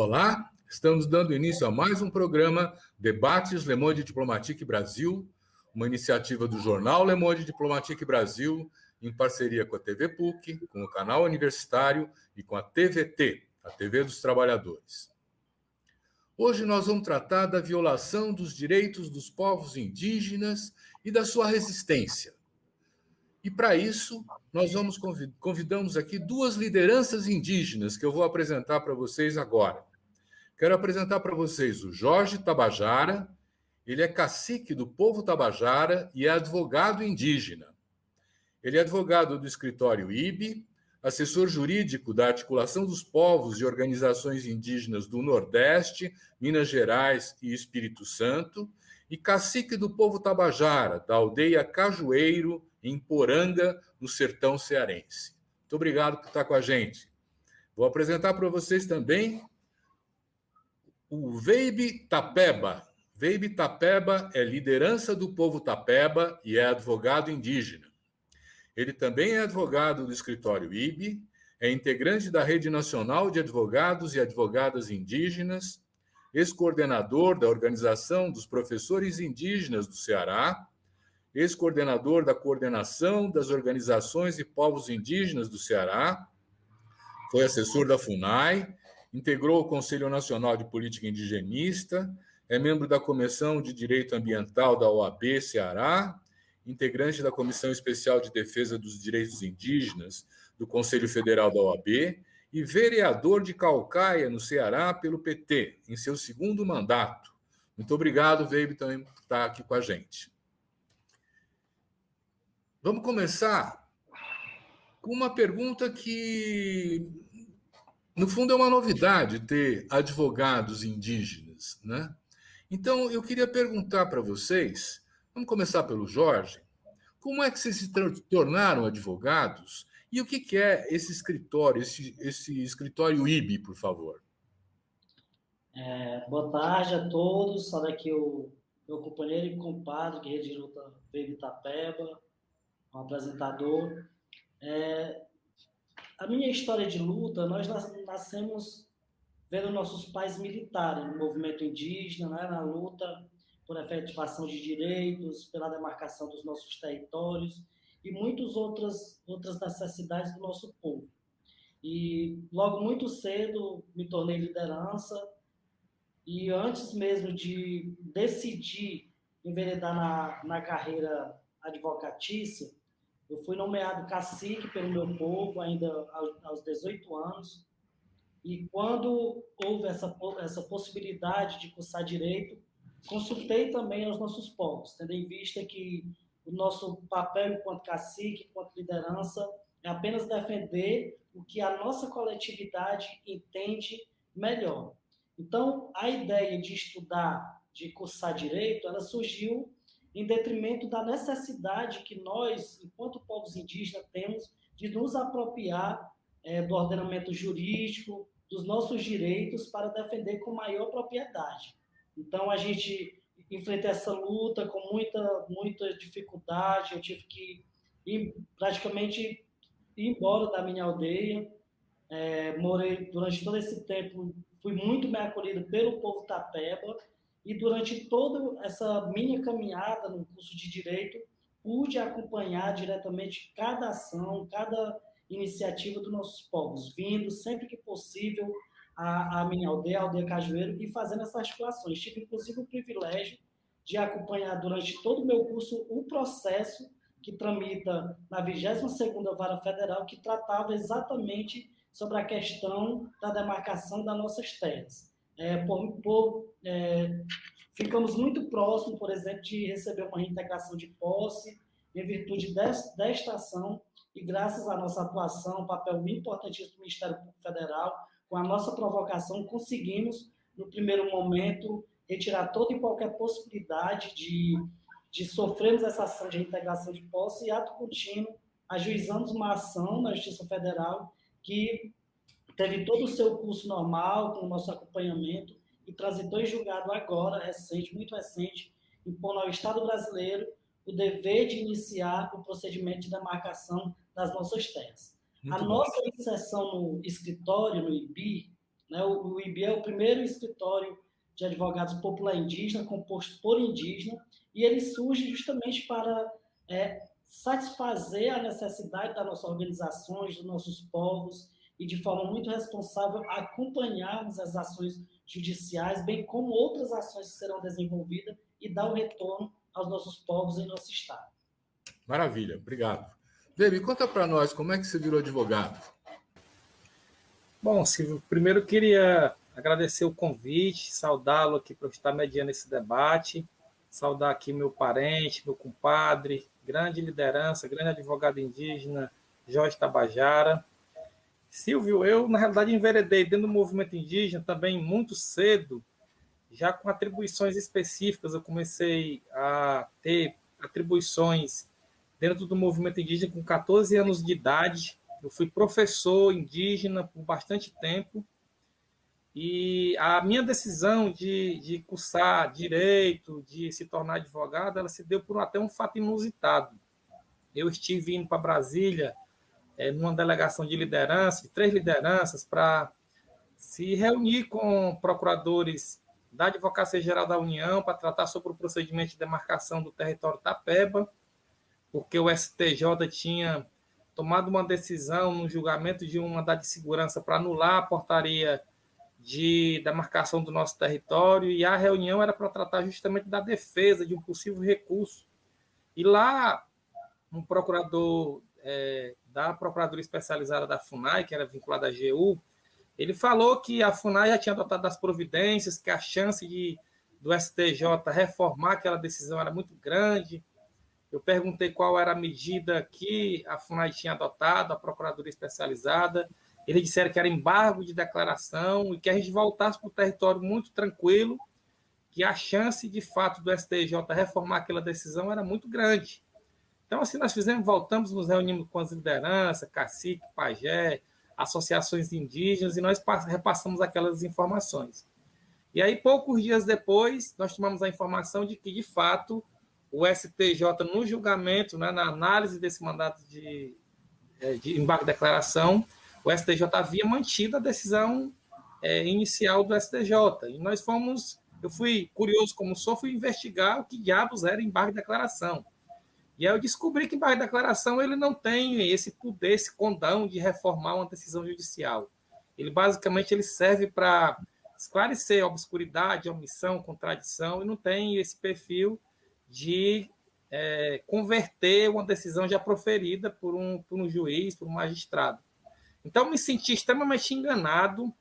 Olá, estamos dando início a mais um programa Debates Le Monde Diplomatique Brasil, uma iniciativa do jornal Le Monde Diplomatique Brasil, em parceria com a TV PUC, com o canal universitário e com a TVT, a TV dos Trabalhadores. Hoje nós vamos tratar da violação dos direitos dos povos indígenas e da sua resistência. E para isso, nós convidamos aqui duas lideranças indígenas que eu vou apresentar para vocês agora. Quero apresentar para vocês o Jorge Tabajara. Ele é cacique do povo Tabajara e é advogado indígena. Ele é advogado do escritório IBE, assessor jurídico da Articulação dos Povos e Organizações Indígenas do Nordeste, Minas Gerais e Espírito Santo, e cacique do povo Tabajara, da aldeia Cajueiro, em Poranga, no sertão cearense. Muito obrigado por estar com a gente. Vou apresentar para vocês também o Veibe Tapeba. Veibe Tapeba é liderança do povo Tapeba e é advogado indígena. Ele também é advogado do escritório IBE, é integrante da Rede Nacional de Advogados e Advogadas Indígenas, ex-coordenador da Organização dos Professores Indígenas do Ceará, ex-coordenador da Coordenação das Organizações e Povos Indígenas do Ceará, foi assessor da FUNAI, integrou o Conselho Nacional de Política Indigenista, é membro da Comissão de Direito Ambiental da OAB Ceará, integrante da Comissão Especial de Defesa dos Direitos Indígenas do Conselho Federal da OAB e vereador de Caucaia, no Ceará, pelo PT, em seu segundo mandato. Muito obrigado, Veibe, também por estar aqui com a gente. Vamos começar com uma pergunta que, no fundo, é uma novidade ter advogados indígenas, né? Então, eu queria perguntar para vocês, vamos começar pelo Jorge, como é que vocês se tornaram advogados e o que é esse escritório, esse escritório IBE, por favor? Boa tarde a todos, sou daqui o meu companheiro e compadre, guerreiro de luta, Veibe Tapeba, um apresentador. A minha história de luta, nós nascemos vendo nossos pais militares no movimento indígena, né, na luta por efetivação de direitos, pela demarcação dos nossos territórios e muitas outras necessidades do nosso povo. E logo muito cedo me tornei liderança e antes mesmo de decidir enveredar na carreira advocatícia, eu fui nomeado cacique pelo meu povo ainda aos 18 anos. E quando houve essa possibilidade de cursar direito, consultei também aos nossos povos, tendo em vista que o nosso papel enquanto cacique, enquanto liderança, é apenas defender o que a nossa coletividade entende melhor. Então, a ideia de estudar, de cursar direito, ela surgiu em detrimento da necessidade que nós, enquanto povos indígenas, temos de nos apropriar do ordenamento jurídico, dos nossos direitos para defender com maior propriedade. Então, a gente enfrenta essa luta com muita dificuldade. Eu tive que praticamente ir embora da minha aldeia. Morei durante todo esse tempo, fui muito bem acolhido pelo povo Tapeba, e durante toda essa minha caminhada no curso de Direito, pude acompanhar diretamente cada ação, cada iniciativa dos nossos povos, vindo sempre que possível à minha aldeia, a aldeia Cajueiro, e fazendo essas articulações. Tive, inclusive, o privilégio de acompanhar durante todo o meu curso o processo que tramita na 22ª Vara Federal, que tratava exatamente sobre a questão da demarcação das nossas terras. Ficamos muito próximos, por exemplo, de receber uma reintegração de posse em virtude desta ação e graças à nossa atuação, um papel importantíssimo do Ministério Público Federal, com a nossa provocação, conseguimos, no primeiro momento, retirar toda e qualquer possibilidade de sofrermos essa ação de reintegração de posse e, ato contínuo, ajuizamos uma ação na Justiça Federal que teve todo o seu curso normal, com o nosso acompanhamento, e transitou em julgado agora, muito recente, impondo ao Estado brasileiro o dever de iniciar o procedimento de demarcação das nossas terras. A nossa inserção no escritório, no IBI, né? O IB é o primeiro escritório de advogados popular indígena, composto por indígena, e ele surge justamente para satisfazer a necessidade das nossas organizações, dos nossos povos, e de forma muito responsável acompanharmos as ações judiciais, bem como outras ações que serão desenvolvidas e dar o retorno aos nossos povos em nosso estado. Maravilha, obrigado. Baby, conta para nós como é que você virou advogado. Bom, Silvio, primeiro queria agradecer o convite, saudá-lo aqui para estar mediando esse debate, saudar aqui meu parente, meu compadre, grande liderança, grande advogado indígena, Jorge Tabajara. Silvio, eu, na realidade, enveredei dentro do movimento indígena também muito cedo, já com atribuições específicas. Eu comecei a ter atribuições dentro do movimento indígena com 14 anos de idade. Eu fui professor indígena por bastante tempo, e a minha decisão de cursar direito, de se tornar advogado, ela se deu por até um fato inusitado. Eu estive indo para Brasília, numa delegação de liderança, de 3 lideranças, para se reunir com procuradores da Advocacia Geral da União para tratar sobre o procedimento de demarcação do território Tapeba, porque o STJ tinha tomado uma decisão no julgamento de um mandado de segurança para anular a portaria de demarcação do nosso território, e a reunião era para tratar justamente da defesa de um possível recurso. E lá, um procurador da Procuradoria Especializada da FUNAI, que era vinculada à AGU, ele falou que a FUNAI já tinha adotado as providências, que a chance do STJ reformar aquela decisão era muito grande. Eu perguntei qual era a medida que a FUNAI tinha adotado, a Procuradoria Especializada. Eles disseram que era embargo de declaração e que a gente voltasse para o território muito tranquilo, que a chance, de fato, do STJ reformar aquela decisão era muito grande. Então, assim, nós voltamos, nos reunimos com as lideranças, cacique, pajé, associações indígenas, e nós repassamos aquelas informações. E aí, poucos dias depois, nós tomamos a informação de que, de fato, o STJ, no julgamento, né, na análise desse mandato de embargo de declaração, o STJ havia mantido a decisão inicial do STJ. E eu fui curioso como sou, fui investigar o que diabos era embargo de declaração. E aí eu descobri que embargo de declaração ele não tem esse poder, esse condão de reformar uma decisão judicial. Ele basicamente serve para esclarecer a obscuridade, a omissão, contradição, e não tem esse perfil de converter uma decisão já proferida por um juiz, por um magistrado. Então, me senti extremamente enganado,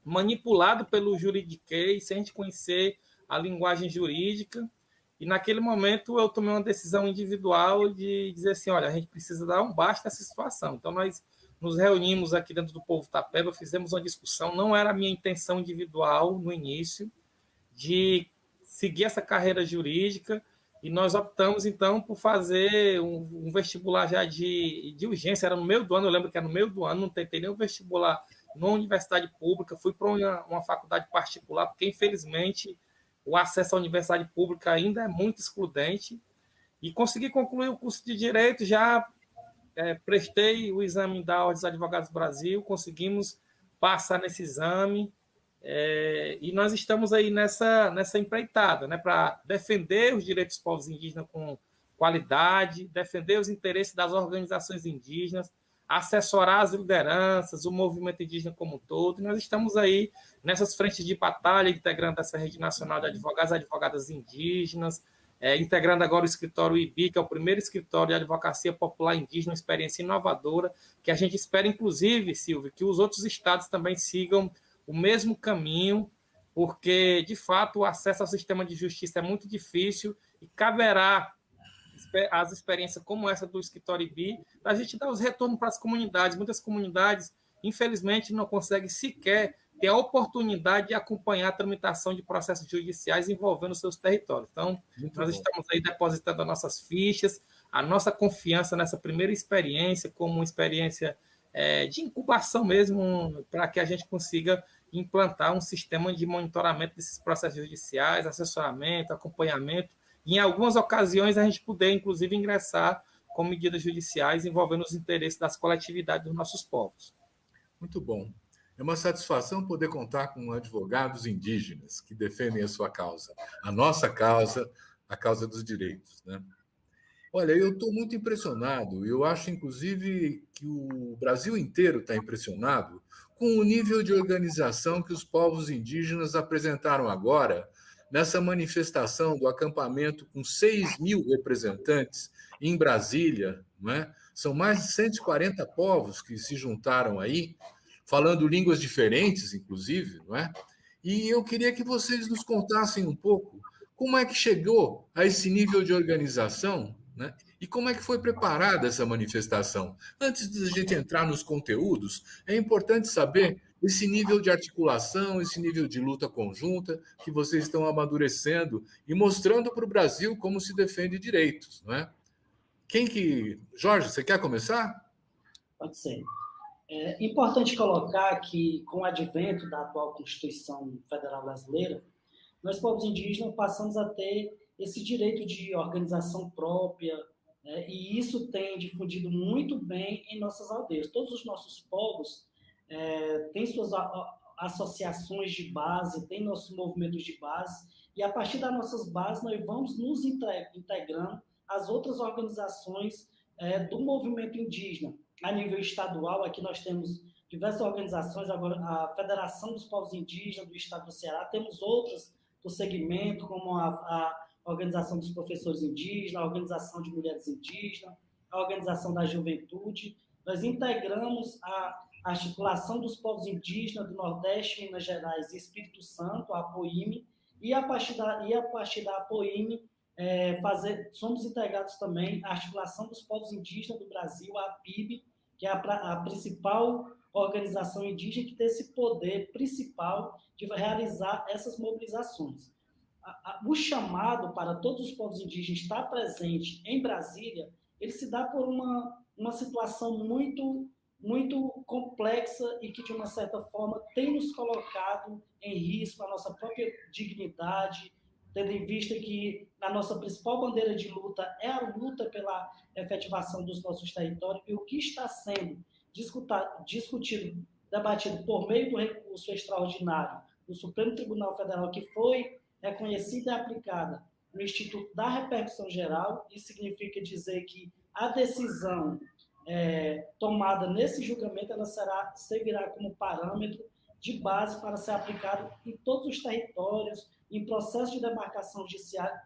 manipulado pelo juridiquês, sem a gente conhecer a linguagem jurídica. E, naquele momento, eu tomei uma decisão individual de dizer assim, olha, a gente precisa dar um basta nessa situação. Então, nós nos reunimos aqui dentro do Povo Tapeba, fizemos uma discussão. Não era a minha intenção individual, no início, de seguir essa carreira jurídica, e nós optamos, então, por fazer um vestibular já de urgência. Era no meio do ano, eu lembro que era no meio do ano, não tentei nenhum vestibular numa universidade pública, fui para uma faculdade particular, porque, infelizmente, o acesso à universidade pública ainda é muito excludente, e consegui concluir o curso de Direito, já prestei o exame da Ordem dos Advogados do Brasil, conseguimos passar nesse exame, e nós estamos aí nessa empreitada, né, para defender os direitos dos povos indígenas com qualidade, defender os interesses das organizações indígenas, assessorar as lideranças, o movimento indígena como um todo. E nós estamos aí nessas frentes de batalha, integrando essa rede nacional de advogados e advogadas indígenas, integrando agora o escritório IBI, que é o primeiro escritório de advocacia popular indígena, uma experiência inovadora, que a gente espera, inclusive, Silvio, que os outros estados também sigam o mesmo caminho, porque, de fato, o acesso ao sistema de justiça é muito difícil e caberá as experiências como essa do escritório IBI, para a gente dar os retornos para as comunidades. Muitas comunidades, infelizmente, não conseguem sequer ter a oportunidade de acompanhar a tramitação de processos judiciais envolvendo seus territórios. Então, nós estamos aí depositando as nossas fichas, a nossa confiança nessa primeira experiência, como uma experiência de incubação mesmo, para que a gente consiga implantar um sistema de monitoramento desses processos judiciais, assessoramento, acompanhamento, e em algumas ocasiões a gente poder, inclusive, ingressar com medidas judiciais envolvendo os interesses das coletividades dos nossos povos. Muito bom. É É uma satisfação poder contar com advogados indígenas que defendem a sua causa, a nossa causa, a causa dos direitos, né? Olha, eu estou muito impressionado. Eu acho, inclusive, que o Brasil inteiro está impressionado com o nível de organização que os povos indígenas apresentaram agora nessa manifestação do acampamento com 6.000 representantes em Brasília, não é? São mais de 140 povos que se juntaram aí, falando línguas diferentes, inclusive, não é? E eu queria que vocês nos contassem um pouco como é que chegou a esse nível de organização, né? E como é que foi preparada essa manifestação? Antes de a gente entrar nos conteúdos, é importante saber esse nível de articulação, esse nível de luta conjunta que vocês estão amadurecendo e mostrando para o Brasil como se defende direitos, não é? Jorge, você quer começar? Pode ser. É importante colocar que, com o advento da atual Constituição Federal Brasileira, nós, povos indígenas, passamos a ter esse direito de organização própria, né? E isso tem difundido muito bem em nossas aldeias. Todos os nossos povos têm suas associações de base, têm nossos movimentos de base, e a partir das nossas bases nós vamos nos integrando às outras organizações do movimento indígena. A nível estadual, aqui nós temos diversas organizações, agora a Federação dos Povos Indígenas do Estado do Ceará, temos outras do segmento, como a Organização dos Professores Indígenas, a Organização de Mulheres Indígenas, a Organização da Juventude. Nós integramos a Articulação dos Povos Indígenas do Nordeste, Minas Gerais e Espírito Santo, a APOIME, e a partir da APOIME, somos integrados também à Articulação dos Povos Indígenas do Brasil, a APIB, que é a principal organização indígena que tem esse poder principal de realizar essas mobilizações. O chamado para todos os povos indígenas estar presente em Brasília, ele se dá por uma situação muito, muito complexa e que, de uma certa forma, tem nos colocado em risco a nossa própria dignidade, tendo em vista que a nossa principal bandeira de luta é a luta pela efetivação dos nossos territórios, e o que está sendo discutido, debatido por meio do recurso extraordinário do Supremo Tribunal Federal, que foi reconhecida e aplicada no Instituto da Repercussão Geral, isso significa dizer que a decisão tomada nesse julgamento ela servirá como parâmetro de base para ser aplicado em todos os territórios, em processo de demarcação judiciária,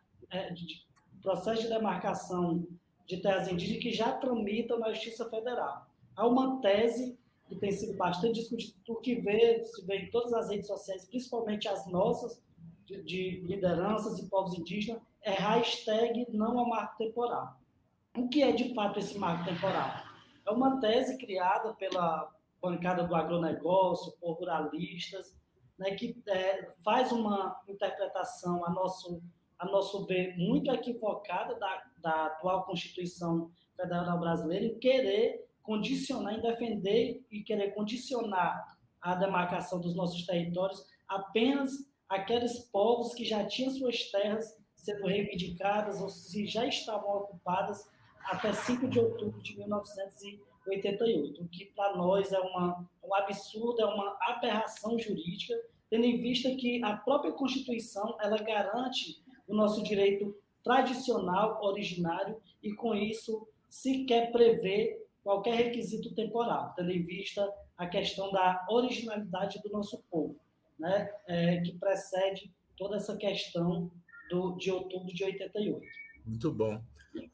processo de demarcação de terras indígenas que já tramitam na Justiça Federal. Há uma tese que tem sido bastante discutida, que se vê em todas as redes sociais, principalmente as nossas, de lideranças e povos indígenas, é hashtag não ao marco temporal. O que é, de fato, esse marco temporal? É uma tese criada pela bancada do agronegócio, por ruralistas, né, que faz uma interpretação, a nosso ver, muito equivocada da atual Constituição Federal Brasileira em querer condicionar, em defender e querer condicionar a demarcação dos nossos territórios apenas aqueles povos que já tinham suas terras sendo reivindicadas ou se já estavam ocupadas até 5 de outubro de 1988, o que para nós é um absurdo, é uma aberração jurídica, tendo em vista que a própria Constituição ela garante o nosso direito tradicional, originário, e com isso se quer prever qualquer requisito temporal, tendo em vista a questão da originalidade do nosso povo, né, que precede toda essa questão de outubro de 88. Muito bom.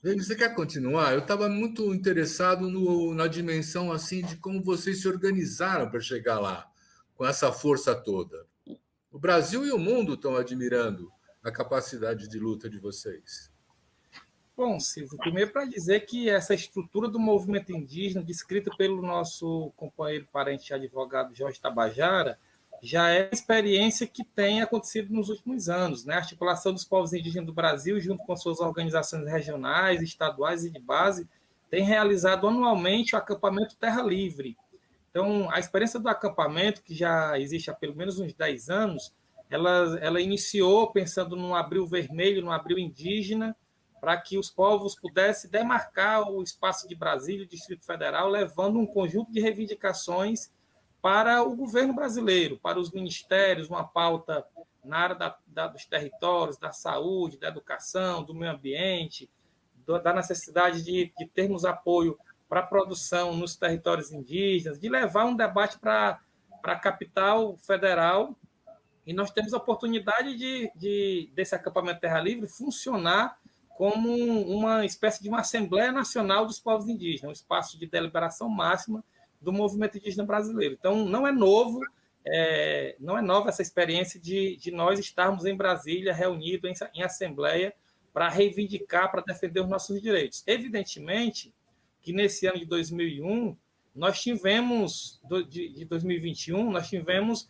Você quer continuar? Eu estava muito interessado na dimensão assim de como vocês se organizaram para chegar lá, com essa força toda. O Brasil e o mundo estão admirando a capacidade de luta de vocês. Bom, Silvio, primeiro para dizer que essa estrutura do movimento indígena, descrita pelo nosso companheiro parente advogado Jorge Tabajara, já é a experiência que tem acontecido nos últimos anos, né? A articulação dos povos indígenas do Brasil, junto com suas organizações regionais, estaduais e de base, tem realizado anualmente o acampamento Terra Livre. Então, a experiência do acampamento, que já existe há pelo menos uns 10 anos, ela iniciou pensando num abril vermelho, num abril indígena, para que os povos pudessem demarcar o espaço de Brasília, o Distrito Federal, levando um conjunto de reivindicações para o governo brasileiro, para os ministérios, uma pauta na área dos territórios, da saúde, da educação, do meio ambiente, da necessidade de termos apoio para a produção nos territórios indígenas, de levar um debate para a capital federal. E nós temos a oportunidade desse acampamento Terra Livre funcionar como uma espécie de uma Assembleia Nacional dos Povos Indígenas, um espaço de deliberação máxima do movimento indígena brasileiro. Então, não é nova essa experiência de nós estarmos em Brasília, reunidos em assembleia, para reivindicar, para defender os nossos direitos. Evidentemente que nesse ano de 2001, nós tivemos, de 2021, nós tivemos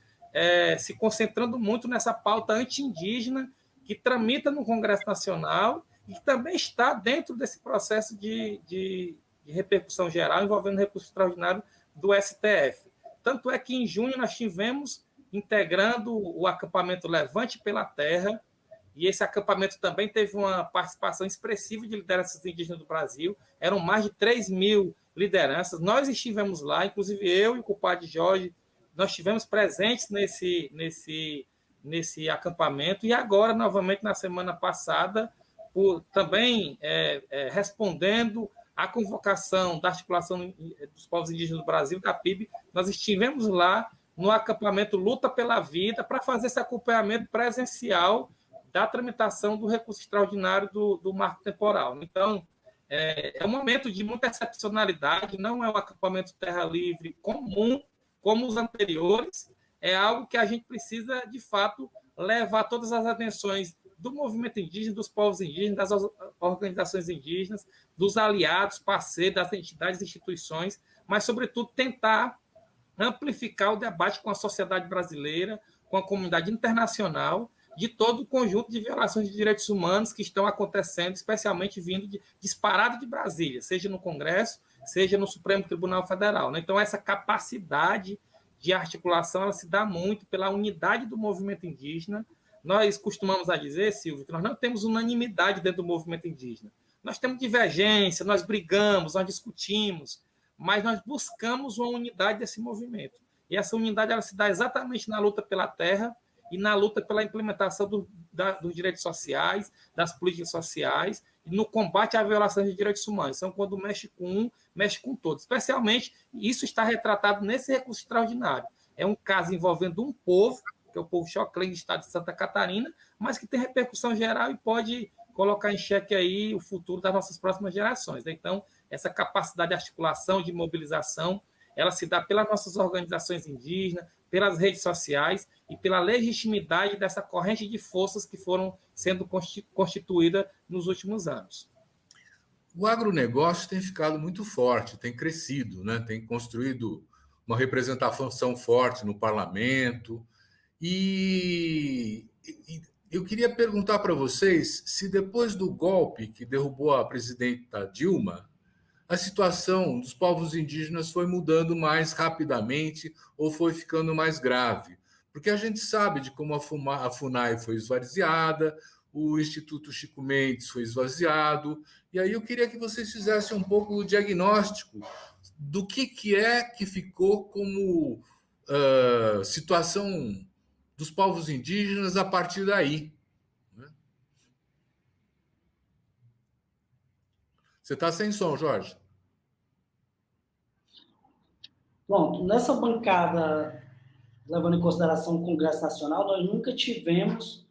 se concentrando muito nessa pauta anti-indígena que tramita no Congresso Nacional e que também está dentro desse processo de repercussão geral envolvendo recurso extraordinário do STF. Tanto é que em junho nós tivemos integrando o acampamento Levante pela Terra, e esse acampamento também teve uma participação expressiva de lideranças indígenas do Brasil, eram mais de 3.000 lideranças, nós estivemos lá, inclusive eu e o compadre Jorge, nós estivemos presentes nesse acampamento, e agora, novamente, na semana passada, também respondendo à convocação da Articulação dos Povos Indígenas do Brasil, da PIB, nós estivemos lá no acampamento Luta pela Vida para fazer esse acompanhamento presencial da tramitação do recurso extraordinário do marco temporal. Então, é um momento de muita excepcionalidade, não é um acampamento Terra Livre comum, como os anteriores, é algo que a gente precisa, de fato, levar todas as atenções do movimento indígena, dos povos indígenas, das organizações indígenas, dos aliados, parceiros, das entidades e instituições, mas, sobretudo, tentar amplificar o debate com a sociedade brasileira, com a comunidade internacional, de todo o conjunto de violações de direitos humanos que estão acontecendo, especialmente vindo disparado de Brasília, seja no Congresso, seja no Supremo Tribunal Federal, né? Então, essa capacidade de articulação ela se dá muito pela unidade do movimento indígena. Nós costumamos a dizer, Silvio, que nós não temos unanimidade dentro do movimento indígena. Nós temos divergência, nós brigamos, nós discutimos, mas nós buscamos uma unidade desse movimento. E essa unidade ela se dá exatamente na luta pela terra e na luta pela implementação dos direitos sociais, das políticas sociais, e no combate à violação de direitos humanos. Então, quando mexe com um, mexe com todos. Especialmente, isso está retratado nesse recurso extraordinário. É um caso envolvendo um povo, que é o povo Xoclen do estado de Santa Catarina, mas que tem repercussão geral e pode colocar em xeque aí o futuro das nossas próximas gerações. Então, essa capacidade de articulação, de mobilização, ela se dá pelas nossas organizações indígenas, pelas redes sociais e pela legitimidade dessa corrente de forças que foram sendo constituídas nos últimos anos. O agronegócio tem ficado muito forte, tem crescido, né? Tem construído uma representação forte no parlamento. E eu queria perguntar para vocês se depois do golpe que derrubou a presidenta Dilma, a situação dos povos indígenas foi mudando mais rapidamente ou foi ficando mais grave. Porque a gente sabe de como a FUNAI foi esvaziada, o Instituto Chico Mendes foi esvaziado, e aí eu queria que vocês fizessem um pouco o diagnóstico do que é que ficou como situação dos povos indígenas a partir daí. Você está sem som, Jorge. Pronto, nessa bancada, levando em consideração o Congresso Nacional, nós nunca tivemos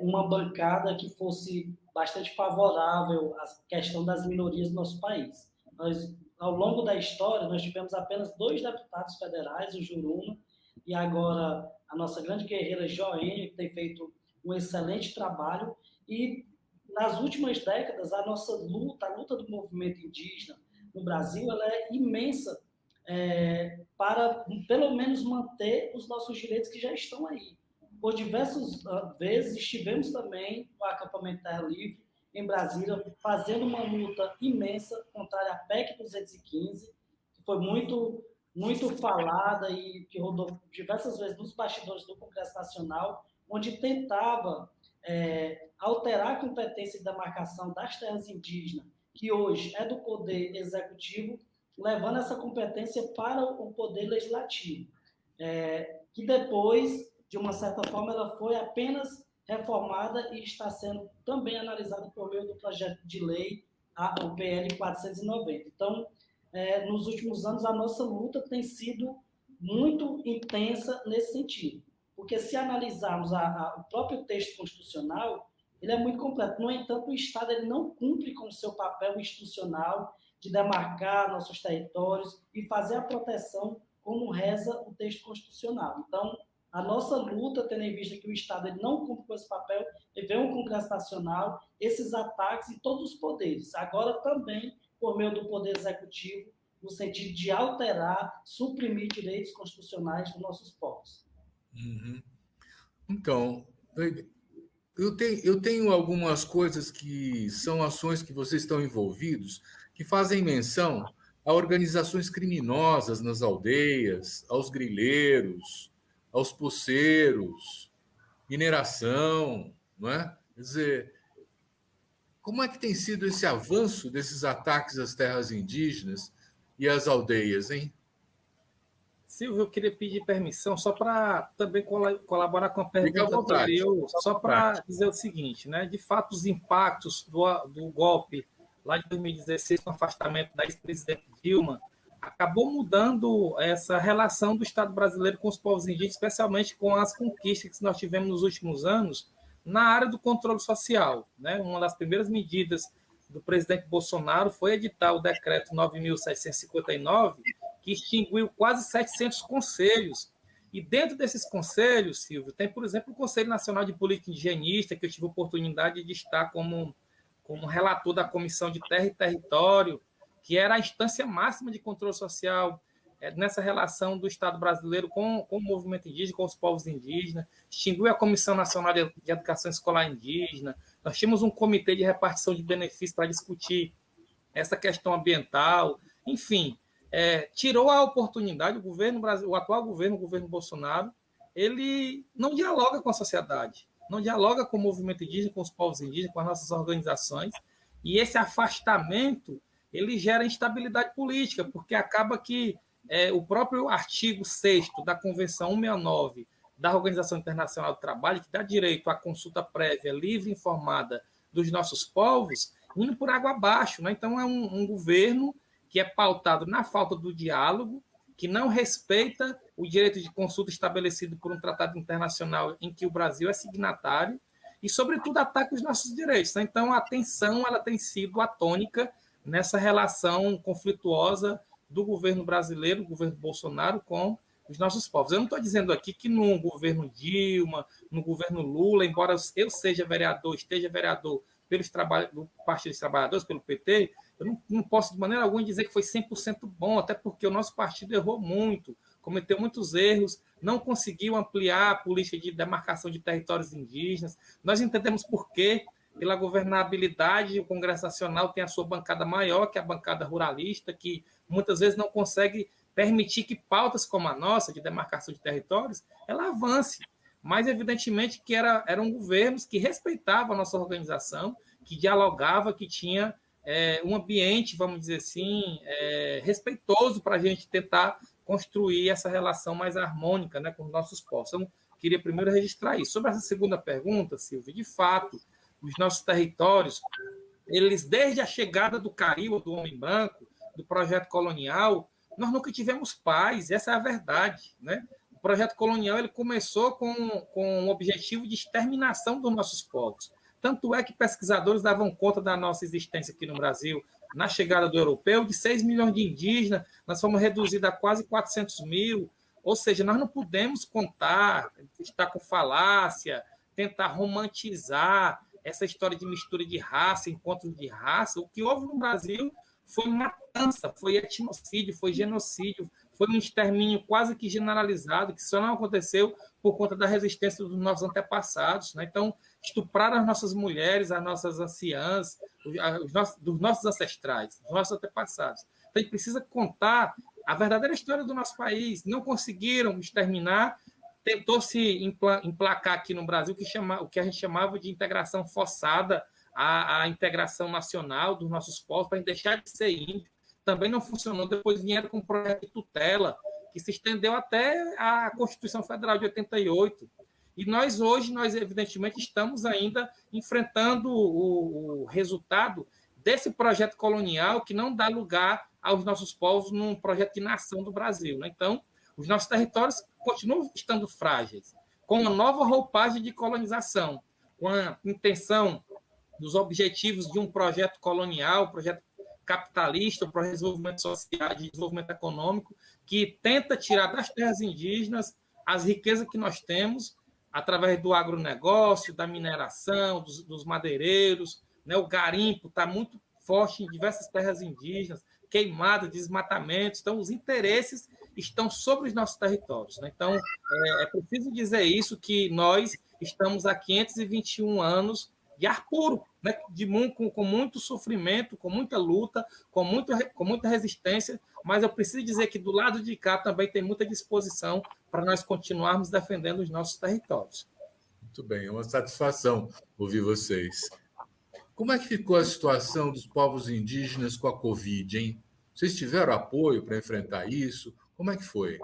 uma bancada que fosse bastante favorável à questão das minorias do nosso país. Nós, ao longo da história, nós tivemos apenas 2 deputados federais, o Juruna, e agora a nossa grande guerreira Joênia, que tem feito um excelente trabalho, e nas últimas décadas, a nossa luta, a luta do movimento indígena no Brasil, ela é imensa para, pelo menos, manter os nossos direitos que já estão aí. Por diversas vezes, estivemos também no acampamento Terra Livre, em Brasília, fazendo uma luta imensa contra a PEC 215, que foi muito falada e que rodou diversas vezes nos bastidores do Congresso Nacional, onde tentava alterar a competência de demarcação das terras indígenas, que hoje é do Poder Executivo, levando essa competência para o Poder Legislativo, que depois, de uma certa forma, ela foi apenas reformada e está sendo também analisada por meio do projeto de lei, o PL 490. Então, nos últimos anos, a nossa luta tem sido muito intensa nesse sentido, porque se analisarmos o próprio texto constitucional, ele é muito completo. No entanto, o Estado ele não cumpre com o seu papel institucional de demarcar nossos territórios e fazer a proteção como reza o texto constitucional. Então, a nossa luta, tendo em vista que o Estado ele não cumpre com esse papel, e vem um Congresso Nacional, esses ataques em todos os poderes, agora também por meio do Poder Executivo, no sentido de alterar, suprimir direitos constitucionais dos nossos povos. Uhum. Então, eu tenho algumas coisas que são ações que vocês estão envolvidos, que fazem menção a organizações criminosas nas aldeias, aos grileiros, aos poceiros, mineração, não é? Quer dizer, como é que tem sido esse avanço desses ataques às terras indígenas e às aldeias, hein? Silvio, eu queria pedir permissão só para também colaborar com a Fica à pergunta vontade. anterior, só para dizer o seguinte, né? De fato, os impactos do golpe lá de 2016, com o afastamento da ex-presidente Dilma, acabou mudando essa relação do Estado brasileiro com os povos indígenas, especialmente com as conquistas que nós tivemos nos últimos anos na área do controle social, né? Uma das primeiras medidas do presidente Bolsonaro foi editar o decreto 9.759, que extinguiu quase 700 conselhos. E dentro desses conselhos, Silvio, tem, por exemplo, o Conselho Nacional de Política Indigenista, que eu tive a oportunidade de estar como relator da Comissão de Terra e Território, que era a instância máxima de controle social nessa relação do Estado brasileiro com o movimento indígena, com os povos indígenas, extinguiu a Comissão Nacional de Educação Escolar Indígena, nós tínhamos um comitê de repartição de benefícios para discutir essa questão ambiental, enfim, tirou a oportunidade, o atual governo, o governo Bolsonaro, ele não dialoga com a sociedade, não dialoga com o movimento indígena, com os povos indígenas, com as nossas organizações, e esse afastamento, ele gera instabilidade política, porque acaba que o próprio artigo 6º da Convenção 169 da Organização Internacional do Trabalho, que dá direito à consulta prévia, livre e informada dos nossos povos, indo por água abaixo, né? Então, é um governo que é pautado na falta do diálogo, que não respeita o direito de consulta estabelecido por um tratado internacional em que o Brasil é signatário e, sobretudo, ataca os nossos direitos, né? Então, a tensão ela tem sido atônica nessa relação conflituosa do governo brasileiro, do governo Bolsonaro, com os nossos povos. Eu não estou dizendo aqui que no governo Dilma, no governo Lula, embora eu esteja vereador do Partido dos Trabalhadores, pelo PT, eu não posso de maneira alguma dizer que foi 100% bom, até porque o nosso partido errou muito, cometeu muitos erros, não conseguiu ampliar a política de demarcação de territórios indígenas. Nós entendemos por quê. Pela governabilidade, o Congresso Nacional tem a sua bancada maior, que é a bancada ruralista, que muitas vezes não consegue permitir que pautas como a nossa, de demarcação de territórios, ela avance. Mas, evidentemente, que eram governos que respeitavam a nossa organização, que dialogava, que tinha um ambiente, vamos dizer assim, respeitoso para a gente tentar construir essa relação mais harmônica, né, com os nossos povos. Então, queria primeiro registrar isso. Sobre essa segunda pergunta, Silvio, de fato, os nossos territórios, eles, desde a chegada do Caribe, do homem branco, do projeto colonial, nós nunca tivemos paz, essa é a verdade, né? O projeto colonial ele começou com o objetivo de exterminação dos nossos povos. Tanto é que pesquisadores davam conta da nossa existência aqui no Brasil, na chegada do europeu, de 6 milhões de indígenas, nós fomos reduzidos a quase 400 mil, ou seja, nós não podemos contar, estar com falácia, tentar romantizar essa história de mistura de raça, encontro de raça. O que houve no Brasil foi matança, foi etnocídio, foi genocídio, foi um extermínio quase que generalizado, que só não aconteceu por conta da resistência dos nossos antepassados, né? Então, estupraram as nossas mulheres, as nossas anciãs, dos nossos ancestrais, dos nossos antepassados. Então, a gente precisa contar a verdadeira história do nosso país. Não conseguiram exterminar, tentou-se emplacar aqui no Brasil o que a gente chamava de integração forçada, a integração nacional dos nossos povos, para a gente deixar de ser índio, também não funcionou. Depois vieram com um projeto de tutela, que se estendeu até a Constituição Federal de 88. E nós evidentemente, estamos ainda enfrentando o resultado desse projeto colonial que não dá lugar aos nossos povos num projeto de nação do Brasil. Né? Então, os nossos territórios continuam estando frágeis, com uma nova roupagem de colonização, com a intenção dos objetivos de um projeto colonial, projeto capitalista, para o desenvolvimento social, de desenvolvimento econômico, que tenta tirar das terras indígenas as riquezas que nós temos através do agronegócio, da mineração, dos madeireiros, né? O garimpo está muito forte em diversas terras indígenas, queimada, desmatamentos. Então, os interesses estão sobre os nossos territórios. Né? Então, é preciso dizer isso, que nós estamos há 521 anos de ar puro, né? com muito sofrimento, com muita luta, com muita resistência, mas eu preciso dizer que do lado de cá também tem muita disposição para nós continuarmos defendendo os nossos territórios. Muito bem, é uma satisfação ouvir vocês. Como é que ficou a situação dos povos indígenas com a Covid, hein? Vocês tiveram apoio para enfrentar isso? Como é que foi?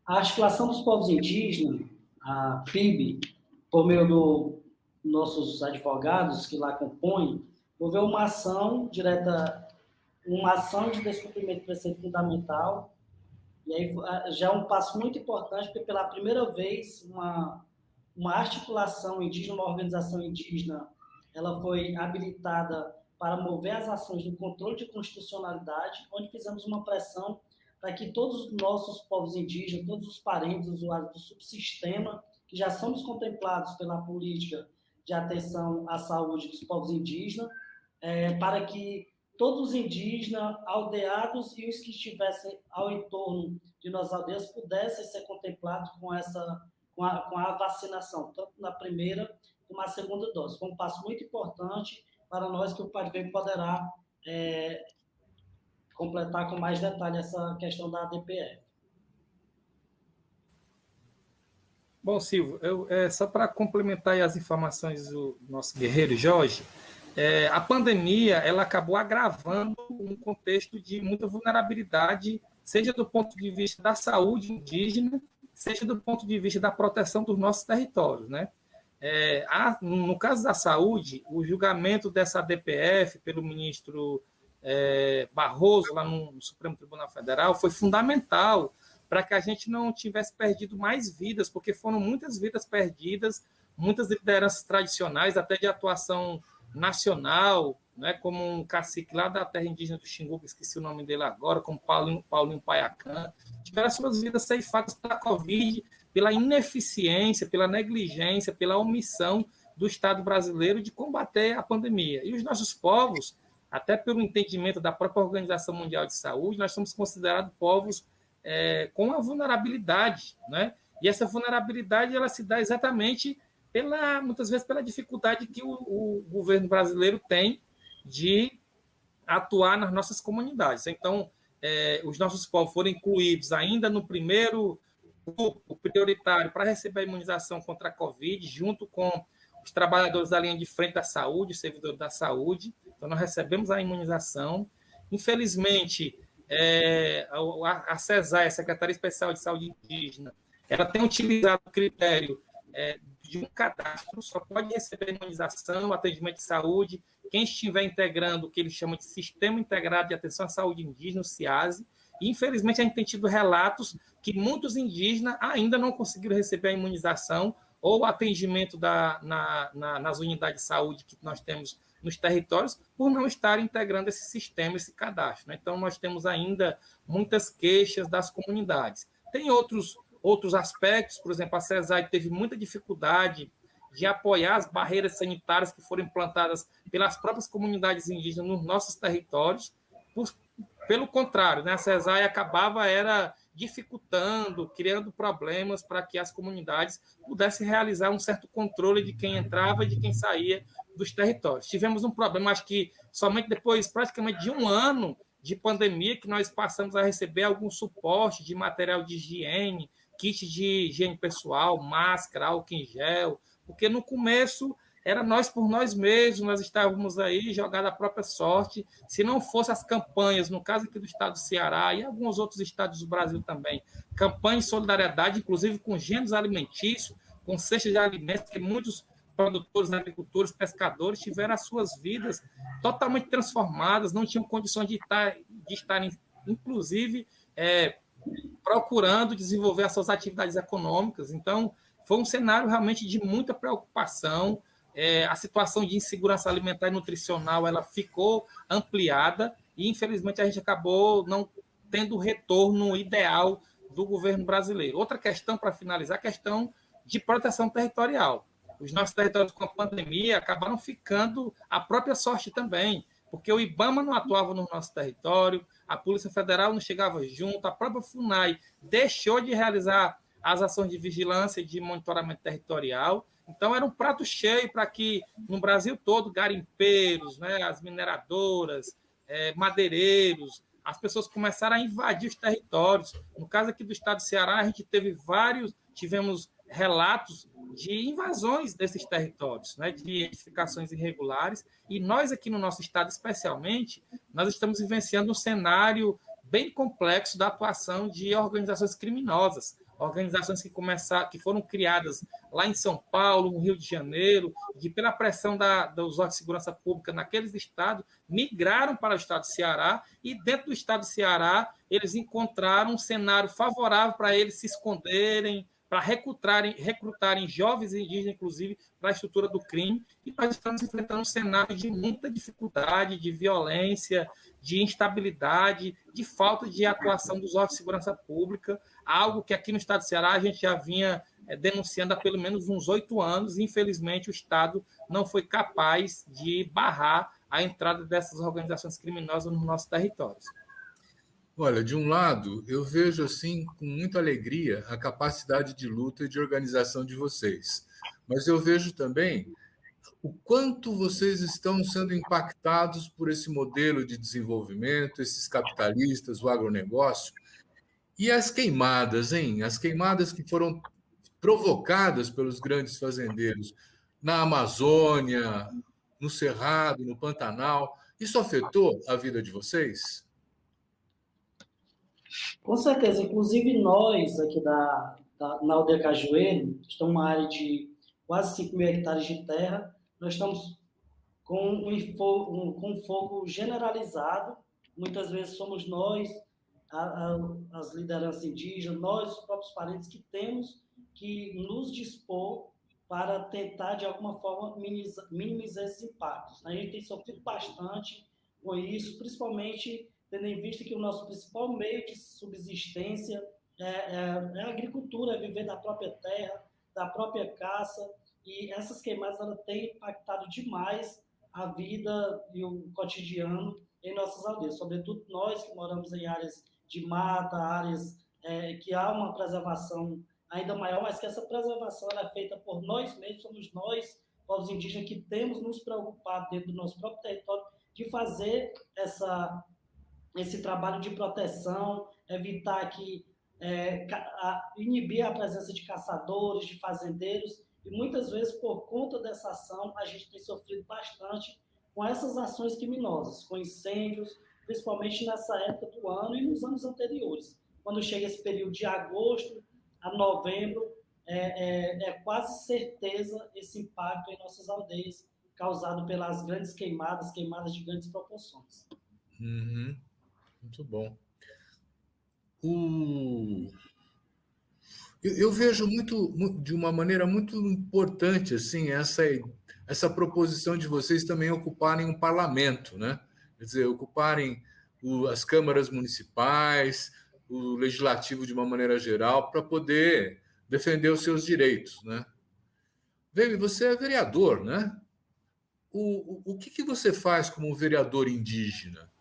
A articulação dos povos indígenas, a PIB, por meio dos nossos advogados que lá compõem, houve uma ação direta, uma ação de descumprimento do preceito fundamental, e aí já é um passo muito importante, porque pela primeira vez uma articulação indígena, uma organização indígena, ela foi habilitada para mover as ações do controle de constitucionalidade, onde fizemos uma pressão para que todos os nossos povos indígenas, todos os parentes, usuários do subsistema, que já somos contemplados pela política de atenção à saúde dos povos indígenas, para que todos os indígenas, aldeados e os que estivessem ao entorno de nossas aldeias pudessem ser contemplados com a vacinação, tanto na primeira como na segunda dose. Foi um passo muito importante para nós, que o Padre poderá completar com mais detalhe essa questão da ADPF. Bom, Silvio, só para complementar as informações do nosso guerreiro Jorge, a pandemia ela acabou agravando um contexto de muita vulnerabilidade, seja do ponto de vista da saúde indígena, seja do ponto de vista da proteção dos nossos territórios. Né? No caso da saúde, o julgamento dessa ADPF pelo ministro Barroso, lá no Supremo Tribunal Federal, foi fundamental para que a gente não tivesse perdido mais vidas, porque foram muitas vidas perdidas, muitas lideranças tradicionais, até de atuação nacional, né, como um cacique lá da terra indígena do Xingu, que esqueci o nome dele agora, como Paulinho Paiacã, tiveram suas vidas ceifadas pela Covid, pela ineficiência, pela negligência, pela omissão do Estado brasileiro de combater a pandemia. E os nossos povos, até pelo entendimento da própria Organização Mundial de Saúde, nós somos considerados povos com uma vulnerabilidade, né? E essa vulnerabilidade ela se dá exatamente muitas vezes pela dificuldade que o governo brasileiro tem de atuar nas nossas comunidades. Então, os nossos povos foram incluídos ainda no primeiro grupo prioritário para receber a imunização contra a Covid, junto com os trabalhadores da linha de frente da saúde, os servidores da saúde. Então, nós recebemos a imunização. Infelizmente, a CESAI, a Secretaria Especial de Saúde Indígena, ela tem utilizado o critério de um cadastro, só pode receber imunização, atendimento de saúde, quem estiver integrando o que eles chamam de Sistema Integrado de Atenção à Saúde Indígena, o SIASE, e infelizmente a gente tem tido relatos que muitos indígenas ainda não conseguiram receber a imunização ou o atendimento nas unidades de saúde que nós temos nos territórios, por não estar integrando esse sistema, esse cadastro. Né? Então, nós temos ainda muitas queixas das comunidades. Tem outros aspectos, por exemplo, a CESAI teve muita dificuldade de apoiar as barreiras sanitárias que foram implantadas pelas próprias comunidades indígenas nos nossos territórios. Pelo contrário, né? A CESAI acabava dificultando, criando problemas para que as comunidades pudessem realizar um certo controle de quem entrava e de quem saía dos territórios. Tivemos um problema, acho que somente depois, praticamente de um ano de pandemia, que nós passamos a receber algum suporte de material de higiene, kit de higiene pessoal, máscara, álcool em gel, porque no começo era nós por nós mesmos, nós estávamos aí jogados à própria sorte. Se não fosse as campanhas, no caso aqui do estado do Ceará e alguns outros estados do Brasil também, campanhas de solidariedade, inclusive com gêneros alimentícios, com cestas de alimentos, que muitos produtores, agricultores, pescadores tiveram as suas vidas totalmente transformadas, não tinham condições de estarem, inclusive, procurando desenvolver as suas atividades econômicas. Então, foi um cenário realmente de muita preocupação. A situação de insegurança alimentar e nutricional ela ficou ampliada e, infelizmente, a gente acabou não tendo o retorno ideal do governo brasileiro. Outra questão, para finalizar, a questão de proteção territorial. Os nossos territórios com a pandemia acabaram ficando à própria sorte também, porque o IBAMA não atuava no nosso território, a Polícia Federal não chegava junto, a própria FUNAI deixou de realizar as ações de vigilância e de monitoramento territorial. Então, era um prato cheio para que, no Brasil todo, garimpeiros, né, as mineradoras, madeireiros, as pessoas começaram a invadir os territórios. No caso aqui do estado do Ceará, a gente tivemos relatos de invasões desses territórios, né, de edificações irregulares, e nós aqui no nosso estado, especialmente, nós estamos vivenciando um cenário bem complexo da atuação de organizações criminosas, organizações que foram criadas lá em São Paulo, no Rio de Janeiro, que pela pressão dos órgãos de segurança pública naqueles estados, migraram para o estado do Ceará, e dentro do estado do Ceará, eles encontraram um cenário favorável para eles se esconderem, para recrutarem jovens indígenas, inclusive, para a estrutura do crime, e nós estamos enfrentando um cenário de muita dificuldade, de violência, de instabilidade, de falta de atuação dos órgãos de segurança pública, algo que aqui no estado do Ceará a gente já vinha denunciando há pelo menos uns 8 anos, e infelizmente o Estado não foi capaz de barrar a entrada dessas organizações criminosas nos nossos territórios. Olha, de um lado, eu vejo assim com muita alegria a capacidade de luta e de organização de vocês. Mas eu vejo também o quanto vocês estão sendo impactados por esse modelo de desenvolvimento, esses capitalistas, o agronegócio. E as queimadas, hein? As queimadas que foram provocadas pelos grandes fazendeiros na Amazônia, no Cerrado, no Pantanal. Isso afetou a vida de vocês? Com certeza, inclusive nós aqui na Aldeia Cajueiro, estamos numa área de quase 5 mil hectares de terra, nós estamos com um fogo generalizado, muitas vezes somos nós, as lideranças indígenas, nós, os próprios parentes, que temos que nos dispor para tentar, de alguma forma, minimizar esses impactos. A gente tem sofrido bastante com isso, principalmente tendo em vista que o nosso principal meio de subsistência é a agricultura, é viver da própria terra, da própria caça, e essas queimadas têm impactado demais a vida e o cotidiano em nossas aldeias, sobretudo nós que moramos em áreas de mata, áreas que há uma preservação ainda maior, mas que essa preservação é feita por nós mesmos, somos nós, povos indígenas, que temos nos preocupado dentro do nosso próprio território de fazer esse trabalho de proteção, evitar inibir a presença de caçadores, de fazendeiros, e muitas vezes, por conta dessa ação, a gente tem sofrido bastante com essas ações criminosas, com incêndios, principalmente nessa época do ano e nos anos anteriores. Quando chega esse período de agosto a novembro, é quase certeza esse impacto em nossas aldeias, causado pelas grandes queimadas de grandes proporções. Uhum. Muito bom. Eu vejo de uma maneira muito importante assim essa proposição de vocês também ocuparem um parlamento, né? Quer dizer, ocuparem as câmaras municipais, o legislativo de uma maneira geral, para poder defender os seus direitos, né? Vême, você é vereador, né? O que você faz como vereador indígena?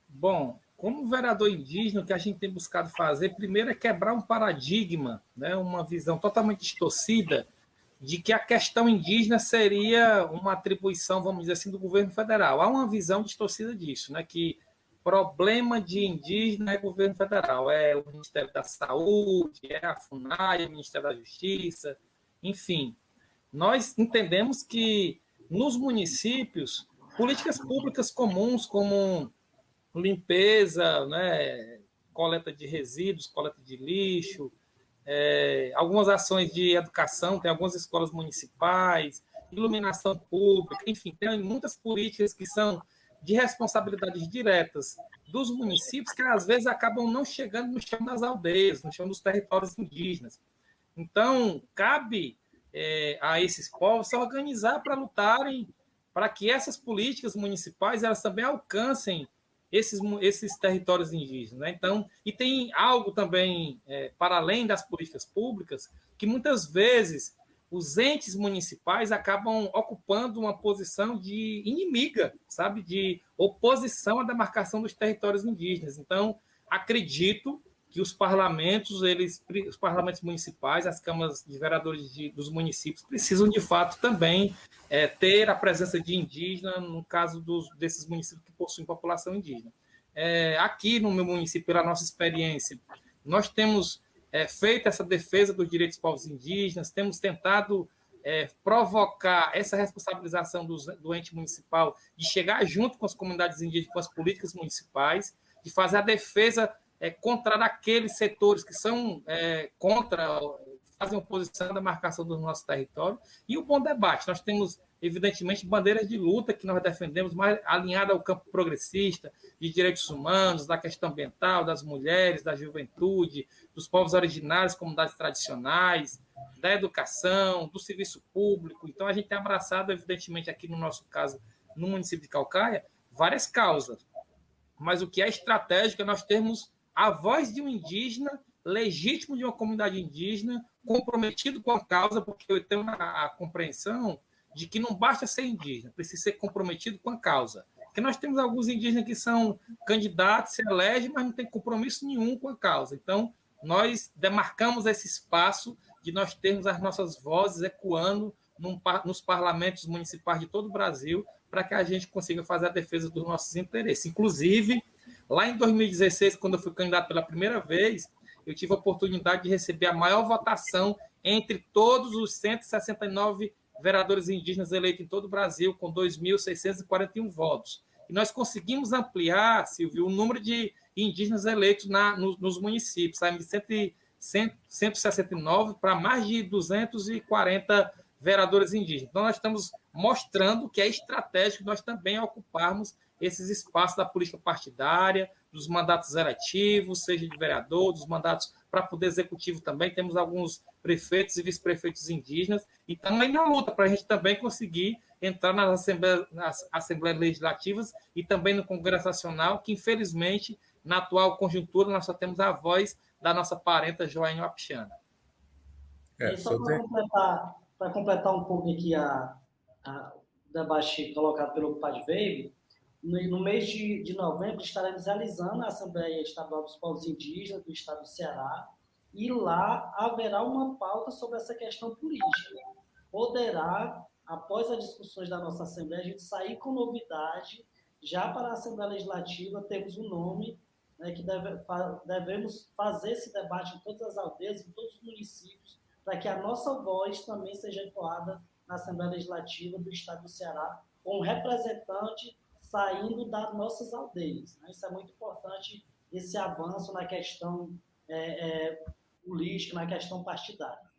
Bom, como vereador indígena, o que a gente tem buscado fazer, primeiro, é quebrar um paradigma, né, uma visão totalmente distorcida de que a questão indígena seria uma atribuição, vamos dizer assim, do governo federal. Há uma visão distorcida disso, né, que problema de indígena é governo federal, é o Ministério da Saúde, é a FUNAI, é o Ministério da Justiça, enfim. nós entendemos que nos municípios, políticas públicas comuns como limpeza, né, coleta de resíduos, coleta de lixo, algumas ações de educação, tem algumas escolas municipais, iluminação pública, enfim, tem muitas políticas que são de responsabilidades diretas dos municípios que às vezes acabam não chegando no chão das aldeias, no chão dos territórios indígenas. Então, cabe a esses povos se organizar para lutarem para que essas políticas municipais elas também alcancem esses territórios indígenas. Né? Então, e tem algo também, para além das políticas públicas, que muitas vezes os entes municipais acabam ocupando uma posição de inimiga, sabe, de oposição à demarcação dos territórios indígenas. Então, acredito que os parlamentos municipais, as câmaras de vereadores dos municípios precisam, de fato, também ter a presença de indígena, no caso desses municípios que possuem população indígena. Aqui no meu município, pela nossa experiência, nós temos feito essa defesa dos direitos dos povos indígenas, temos tentado provocar essa responsabilização do ente municipal de chegar junto com as comunidades indígenas, com as políticas municipais, de fazer a defesa contra aqueles setores que são fazem oposição à demarcação do nosso território, e o bom debate. Nós temos, evidentemente, bandeiras de luta que nós defendemos, mais alinhada ao campo progressista, de direitos humanos, da questão ambiental, das mulheres, da juventude, dos povos originários, comunidades tradicionais, da educação, do serviço público. Então, a gente tem abraçado, evidentemente, aqui no nosso caso, no município de Caucaia, várias causas. Mas o que é estratégico é nós termos a voz de um indígena legítimo, de uma comunidade indígena, comprometido com a causa, porque eu tenho a compreensão de que não basta ser indígena, precisa ser comprometido com a causa. Porque nós temos alguns indígenas que são candidatos, se elegem, mas não tem compromisso nenhum com a causa. Então, nós demarcamos esse espaço de nós termos as nossas vozes ecoando nos parlamentos municipais de todo o Brasil, para que a gente consiga fazer a defesa dos nossos interesses. Inclusive, lá em 2016, quando eu fui candidato pela primeira vez, eu tive a oportunidade de receber a maior votação entre todos os 169 vereadores indígenas eleitos em todo o Brasil, com 2.641 votos. E nós conseguimos ampliar, Silvio, o número de indígenas eleitos nos municípios, sabe? De 169 para mais de 240 vereadores indígenas. Então, nós estamos mostrando que é estratégico nós também ocuparmos esses espaços da política partidária, dos mandatos eletivos, seja de vereador, dos mandatos para poder executivo também. Temos alguns prefeitos e vice-prefeitos indígenas, e também na luta para a gente também conseguir entrar nas assembleias legislativas e também no Congresso Nacional, que infelizmente, na atual conjuntura, nós só temos a voz da nossa parenta Joênia Wapichana. Só para completar um pouco aqui o debate colocado pelo Padre Weib, no mês de novembro estaremos realizando a Assembleia Estadual dos Povos Indígenas do Estado do Ceará, e lá haverá uma pauta sobre essa questão política. Poderá, após as discussões da nossa Assembleia, a gente sair com novidade, já para a Assembleia Legislativa, temos um nome, né, que devemos fazer esse debate em todas as aldeias, em todos os municípios, para que a nossa voz também seja ecoada na Assembleia Legislativa do Estado do Ceará, com um representante saindo das nossas aldeias. Né? Isso é muito importante, esse avanço na questão política, na questão partidária.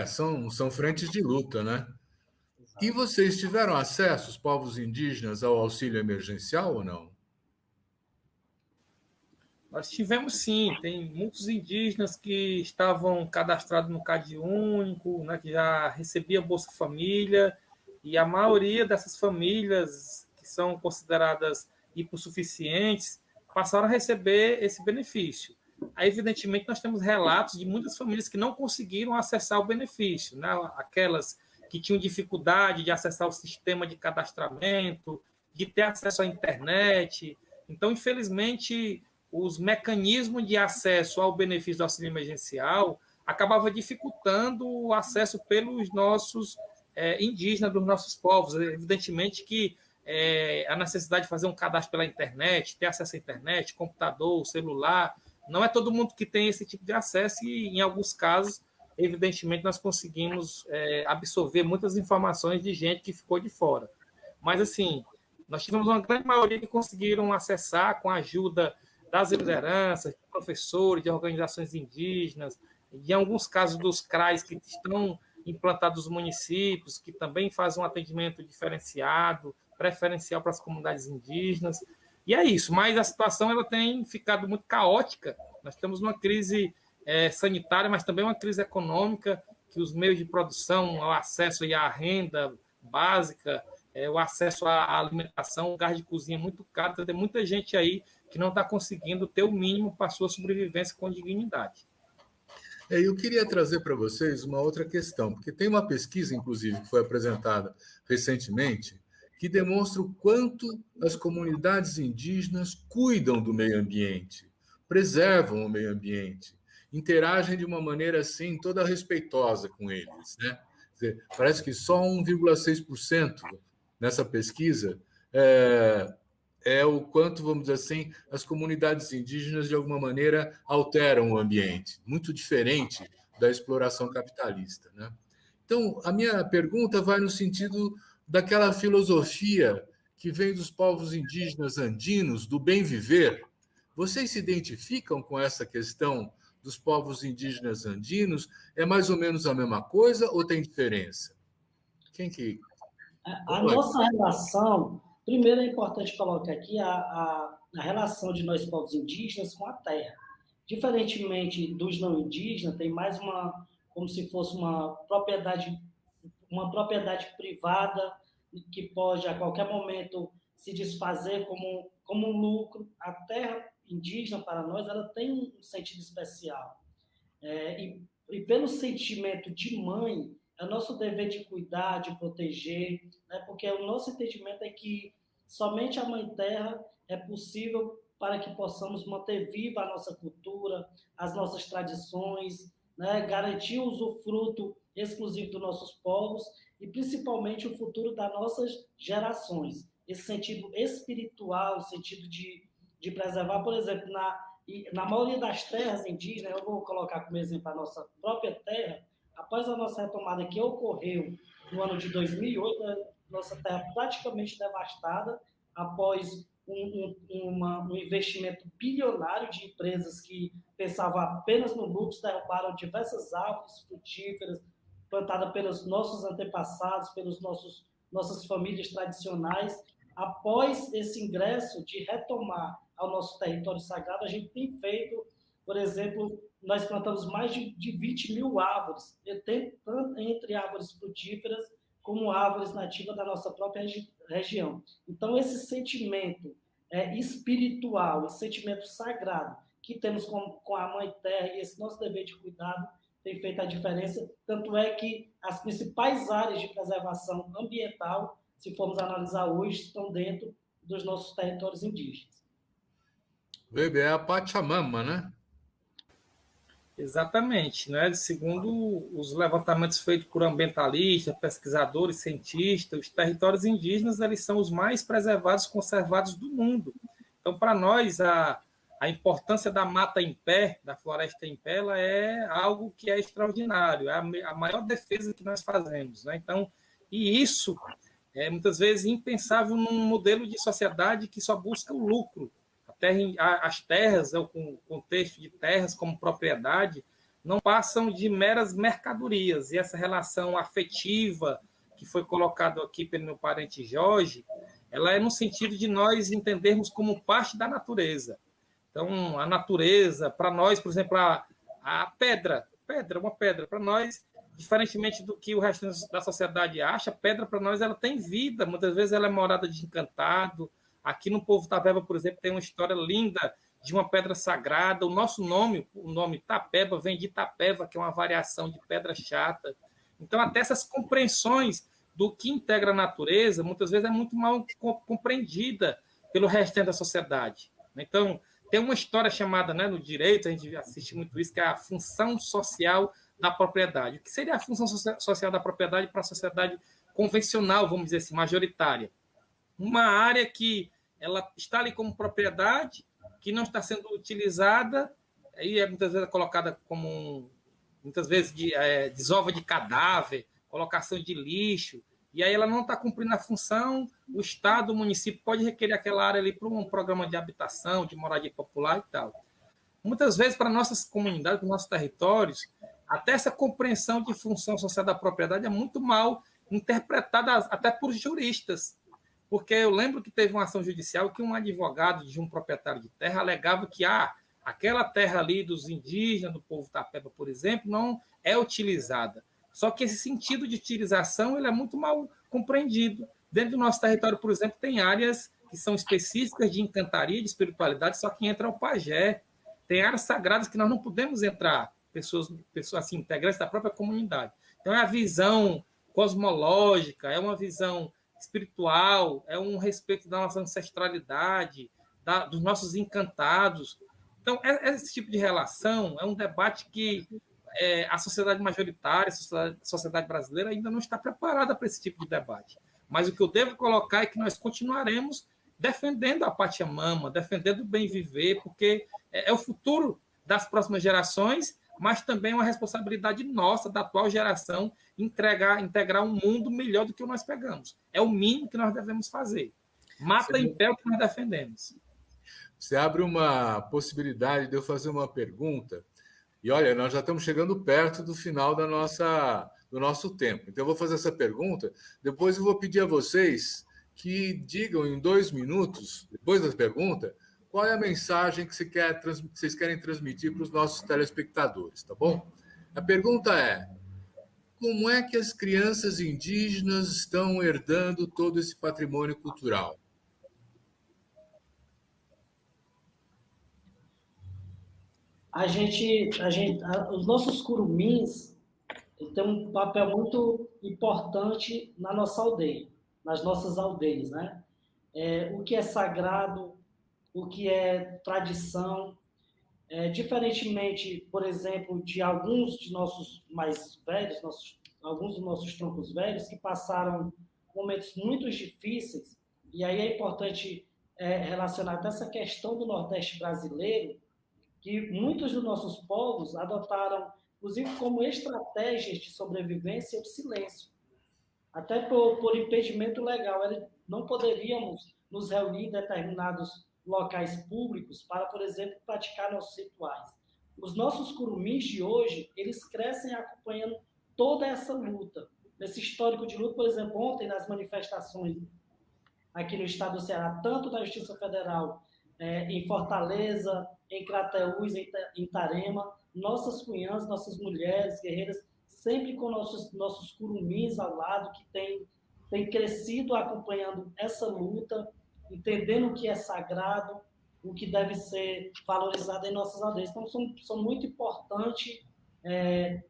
São frentes de luta, né? Exato. E vocês tiveram acesso, os povos indígenas, ao auxílio emergencial ou não? Nós tivemos sim, tem muitos indígenas que estavam cadastrados no CadÚnico, né, que já recebia Bolsa Família, e a maioria dessas famílias que são consideradas hipossuficientes passaram a receber esse benefício. Aí, evidentemente, nós temos relatos de muitas famílias que não conseguiram acessar o benefício, né? Aquelas que tinham dificuldade de acessar o sistema de cadastramento, de ter acesso à internet. Então, infelizmente, os mecanismos de acesso ao benefício do auxílio emergencial acabavam dificultando o acesso pelos nossos indígenas, dos nossos povos. Evidentemente que a necessidade de fazer um cadastro pela internet, ter acesso à internet, computador, celular, não é todo mundo que tem esse tipo de acesso, e em alguns casos evidentemente nós conseguimos absorver muitas informações de gente que ficou de fora. Mas, assim, nós tivemos uma grande maioria que conseguiram acessar com a ajuda das lideranças, de professores, de organizações indígenas, de alguns casos dos CRAs que estão implantados nos municípios, que também fazem um atendimento diferenciado, preferencial para as comunidades indígenas. E é isso, mas a situação ela tem ficado muito caótica. Nós temos uma crise sanitária, mas também uma crise econômica, que os meios de produção, o acesso à renda básica, o acesso à alimentação, o gás de cozinha é muito caro, então tem muita gente aí que não está conseguindo ter o mínimo para a sua sobrevivência com dignidade. Eu queria trazer para vocês uma outra questão, porque tem uma pesquisa, inclusive, que foi apresentada recentemente, que demonstra o quanto as comunidades indígenas cuidam do meio ambiente, preservam o meio ambiente, interagem de uma maneira assim toda respeitosa com eles, né? Quer dizer, parece que só 1,6% nessa pesquisa é o quanto, vamos dizer assim, as comunidades indígenas, de alguma maneira, alteram o ambiente, muito diferente da exploração capitalista, né? Então, a minha pergunta vai no sentido daquela filosofia que vem dos povos indígenas andinos, do bem viver. Vocês se identificam com essa questão dos povos indígenas andinos? É mais ou menos a mesma coisa ou tem diferença? Quem que... A nossa relação, primeiro é importante colocar aqui a relação de nós povos indígenas com a terra. Diferentemente dos não indígenas, tem mais como se fosse uma propriedade privada que pode a qualquer momento se desfazer como um lucro. A terra indígena para nós ela tem um sentido especial. E pelo sentimento de mãe, é nosso dever de cuidar, de proteger, né? Porque o nosso entendimento é que somente a Mãe Terra é possível para que possamos manter viva a nossa cultura, as nossas tradições, né? Garantir o usufruto exclusivo dos nossos povos e, principalmente, o futuro das nossas gerações. Esse sentido espiritual, o sentido de preservar, por exemplo, na maioria das terras indígenas, eu vou colocar como exemplo a nossa própria terra, após a nossa retomada que ocorreu no ano de 2008, a nossa terra praticamente devastada, após um investimento bilionário de empresas que pensavam apenas no lucro, derrubaram diversas árvores frutíferas plantadas pelos nossos antepassados, nossas famílias tradicionais. Após esse ingresso de retomar ao nosso território sagrado, a gente tem feito, por exemplo, nós plantamos mais de 20 mil árvores, entre árvores frutíferas como árvores nativas da nossa própria região. Então, esse sentimento espiritual, esse sentimento sagrado que temos com a Mãe Terra e esse nosso dever de cuidado tem feito a diferença. Tanto é que as principais áreas de preservação ambiental, se formos analisar hoje, estão dentro dos nossos territórios indígenas. Weber, é a Pachamama, né? Exatamente, né? Segundo os levantamentos feitos por ambientalistas, pesquisadores, cientistas, os territórios indígenas eles são os mais preservados, conservados do mundo. Então, para nós, a importância da mata em pé, da floresta em pé, ela é algo que é extraordinário, é a maior defesa que nós fazemos, né? Então, e isso é muitas vezes impensável num modelo de sociedade que só busca o lucro. As terras, o contexto de terras como propriedade, não passam de meras mercadorias. E essa relação afetiva que foi colocada aqui pelo meu parente Jorge, ela é no sentido de nós entendermos como parte da natureza. Então, a natureza, para nós, por exemplo, a pedra, uma pedra, para nós, diferentemente do que o resto da sociedade acha, a pedra para nós ela tem vida, muitas vezes ela é morada de encantado. Aqui no Povo Tapeba, por exemplo, tem uma história linda de uma pedra sagrada. O nosso nome, o nome Tapeba, vem de Tapeva, que é uma variação de pedra chata. Então, até essas compreensões do que integra a natureza, muitas vezes é muito mal compreendida pelo restante da sociedade. Então, tem uma história chamada, né, no direito, a gente assiste muito isso, que é a função social da propriedade. O que seria a função social da propriedade para a sociedade convencional, vamos dizer assim, majoritária? Uma área que ela está ali como propriedade, que não está sendo utilizada, aí muitas vezes é colocada como muitas vezes desova de cadáver, colocação de lixo, e aí ela não está cumprindo a função, o Estado, o município pode requerer aquela área ali para um programa de habitação, de moradia popular e tal. Muitas vezes, para nossas comunidades, para nossos territórios, até essa compreensão de função social da propriedade é muito mal interpretada até por juristas, porque eu lembro que teve uma ação judicial que um advogado de um proprietário de terra alegava que aquela terra ali dos indígenas, do povo Tapeba, por exemplo, não é utilizada. Só que esse sentido de utilização ele é muito mal compreendido. Dentro do nosso território, por exemplo, tem áreas que são específicas de encantaria, de espiritualidade, só que entra o pajé. Tem áreas sagradas que nós não podemos entrar, pessoas assim, integrantes da própria comunidade. Então, é a visão cosmológica, é uma visão espiritual, é um respeito da nossa ancestralidade, dos nossos encantados. Então, esse tipo de relação é um debate que a sociedade majoritária, a sociedade brasileira ainda não está preparada para esse tipo de debate. Mas o que eu devo colocar é que nós continuaremos defendendo a Pachamama, defendendo o bem viver, porque é o futuro das próximas gerações, mas também é uma responsabilidade nossa, da atual geração, integrar um mundo melhor do que nós pegamos. É o mínimo que nós devemos fazer. Mata em pé o que nós defendemos. Você abre uma possibilidade de eu fazer uma pergunta. E olha, nós já estamos chegando perto do final do nosso tempo. Então, eu vou fazer essa pergunta. Depois eu vou pedir a vocês que digam em 2 minutos, depois da pergunta, qual é a mensagem que vocês querem transmitir para os nossos telespectadores, tá bom? A pergunta é: como é que as crianças indígenas estão herdando todo esse patrimônio cultural? Os nossos curumins têm um papel muito importante na nossa aldeia, nas nossas aldeias, né? O que é sagrado, o que é tradição, diferentemente, por exemplo, de alguns de nossos mais velhos, alguns dos nossos troncos velhos que passaram momentos muito difíceis, e aí é importante relacionar até essa questão do Nordeste brasileiro, que muitos dos nossos povos adotaram, inclusive como estratégias de sobrevivência, o silêncio. Até por impedimento legal. Não poderíamos nos reunir em determinados locais públicos para, por exemplo, praticar nossos rituais. Os nossos curumins de hoje, eles crescem acompanhando toda essa luta. Nesse histórico de luta, por exemplo, ontem, nas manifestações aqui no estado do Ceará, tanto da Justiça Federal, em Fortaleza, em Crateús, em Itarema, nossas cunhãs, nossas mulheres guerreiras, sempre com nossos curumins ao lado, que têm crescido acompanhando essa luta, entendendo o que é sagrado, o que deve ser valorizado em nossas aldeias. Então, são muito importantes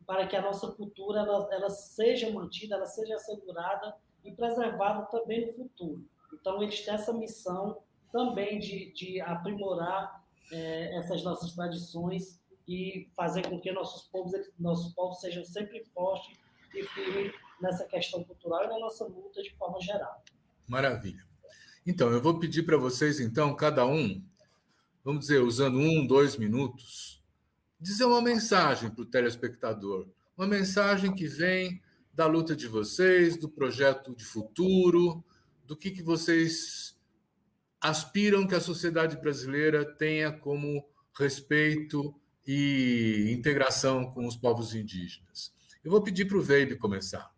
para que a nossa cultura ela seja mantida, ela seja assegurada e preservada também no futuro. Então, eles têm essa missão também de aprimorar essas nossas tradições e fazer com que nossos povos sejam sempre fortes e firmes nessa questão cultural e na nossa luta de forma geral. Maravilha. Então, eu vou pedir para vocês, então, cada um, vamos dizer, usando 1, 2 minutos, dizer uma mensagem para o telespectador, uma mensagem que vem da luta de vocês, do projeto de futuro, do que vocês aspiram que a sociedade brasileira tenha como respeito e integração com os povos indígenas. Eu vou pedir para o Veibe começar.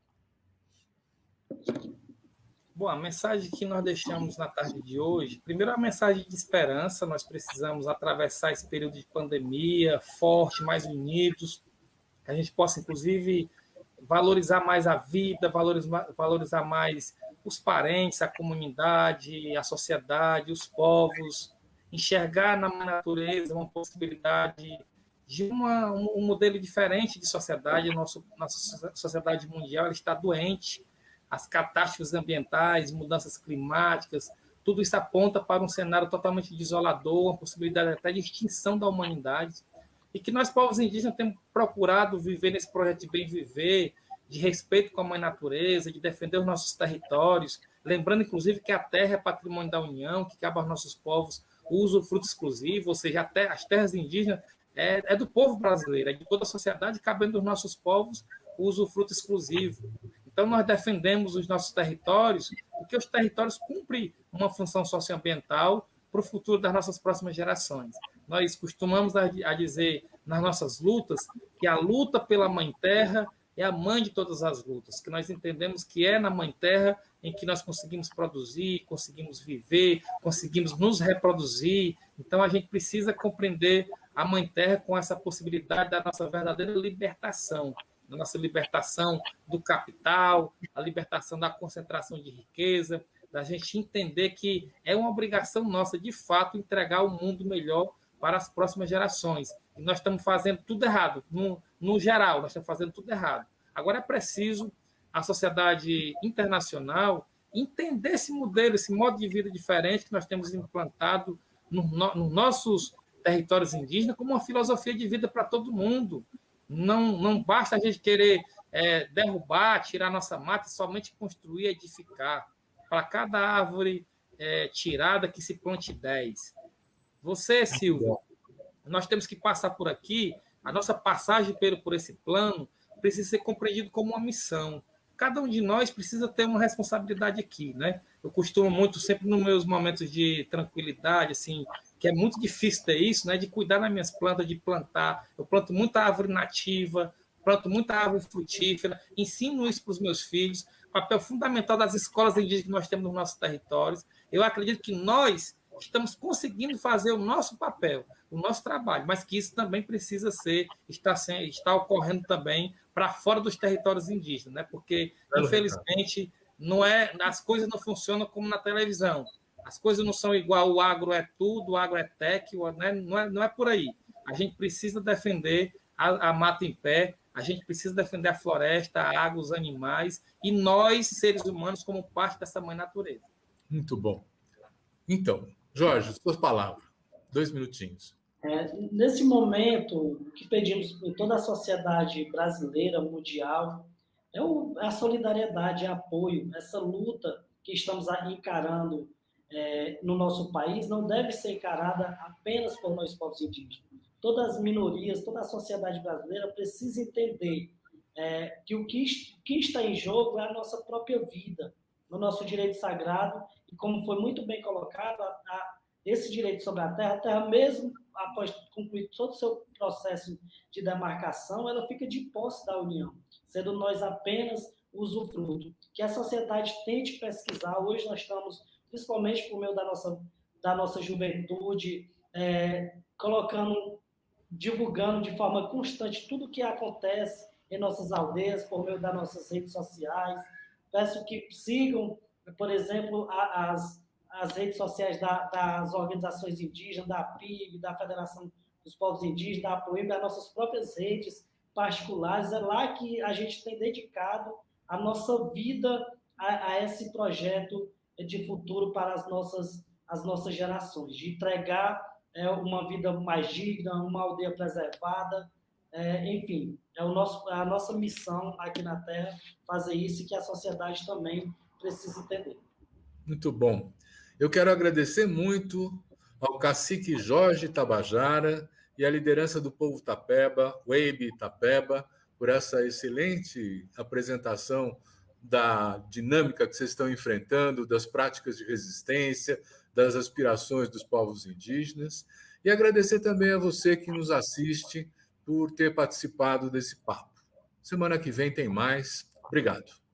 Bom, a mensagem que nós deixamos na tarde de hoje, primeiro a mensagem de esperança, nós precisamos atravessar esse período de pandemia forte, mais unidos, que a gente possa, inclusive, valorizar mais a vida, valorizar mais os parentes, a comunidade, a sociedade, os povos, enxergar na natureza uma possibilidade de um modelo diferente de sociedade. Nossa sociedade mundial está doente, as catástrofes ambientais, mudanças climáticas, tudo isso aponta para um cenário totalmente desolador, uma possibilidade até de extinção da humanidade, e que nós, povos indígenas, temos procurado viver nesse projeto de bem viver, de respeito com a mãe natureza, de defender os nossos territórios, lembrando, inclusive, que a terra é patrimônio da União, que cabe aos nossos povos o usufruto exclusivo, ou seja, até as terras indígenas é do povo brasileiro, é de toda a sociedade, cabendo dos nossos povos o usufruto exclusivo. Então, nós defendemos os nossos territórios, porque os territórios cumprem uma função socioambiental para o futuro das nossas próximas gerações. Nós costumamos a dizer nas nossas lutas que a luta pela Mãe Terra é a mãe de todas as lutas, que nós entendemos que é na Mãe Terra em que nós conseguimos produzir, conseguimos viver, conseguimos nos reproduzir. Então, a gente precisa compreender a Mãe Terra com essa possibilidade da nossa verdadeira libertação, da nossa libertação do capital, a libertação da concentração de riqueza, da gente entender que é uma obrigação nossa, de fato, entregar um mundo melhor para as próximas gerações. E nós estamos fazendo tudo errado. No geral, nós estamos fazendo tudo errado. Agora é preciso a sociedade internacional entender esse modelo, esse modo de vida diferente que nós temos implantado nos nossos territórios indígenas como uma filosofia de vida para todo mundo. Não basta a gente querer derrubar, tirar nossa mata e somente construir, edificar. Para cada árvore tirada que se plante 10. Você, Silvio, nós temos que passar por aqui, a nossa passagem por esse plano precisa ser compreendido como uma missão. Cada um de nós precisa ter uma responsabilidade aqui, né? Eu costumo muito, sempre nos meus momentos de tranquilidade, assim, que é muito difícil ter isso, né? De cuidar das minhas plantas, de plantar. Eu planto muita árvore nativa, planto muita árvore frutífera, ensino isso para os meus filhos, papel fundamental das escolas indígenas que nós temos nos nossos territórios. Eu acredito que nós estamos conseguindo fazer o nosso papel, o nosso trabalho, mas que isso também precisa está ocorrendo também para fora dos territórios indígenas, né? Porque, infelizmente, as coisas não funcionam como na televisão. As coisas não são igual, o agro é tudo, o agro é tech, né? Não é por aí. A gente precisa defender a mata em pé, a gente precisa defender a floresta, a água, os animais, e nós, seres humanos, como parte dessa mãe natureza. Muito bom. Então, Jorge, suas palavras. 2 minutinhos. Nesse momento, o que pedimos em toda a sociedade brasileira, mundial, é a solidariedade, é apoio. Essa luta que estamos encarando no nosso país não deve ser encarada apenas por nós, povos indígenas. Todas as minorias, toda a sociedade brasileira precisa entender que o que está em jogo é a nossa própria vida, no nosso direito sagrado, e como foi muito bem colocado, esse direito sobre a terra mesmo após concluir todo o seu processo de demarcação, ela fica de posse da União, sendo nós apenas usufruto. Que a sociedade tente pesquisar. Hoje nós estamos, principalmente por meio da nossa juventude, divulgando de forma constante tudo o que acontece em nossas aldeias, por meio das nossas redes sociais. Peço que sigam, por exemplo, as redes sociais das organizações indígenas, da PIB, da Federação dos Povos Indígenas, da APOIM, das nossas próprias redes particulares. É lá que a gente tem dedicado a nossa vida a esse projeto de futuro para as nossas gerações, de entregar uma vida mais digna, uma aldeia preservada, enfim, a nossa missão aqui na Terra fazer isso, e que a sociedade também precisa entender. Muito bom. Eu quero agradecer muito ao cacique Jorge Tabajara e à liderança do povo Tapeba, Weibe Tapeba, por essa excelente apresentação da dinâmica que vocês estão enfrentando, das práticas de resistência, das aspirações dos povos indígenas, e agradecer também a você que nos assiste por ter participado desse papo. Semana que vem tem mais. Obrigado.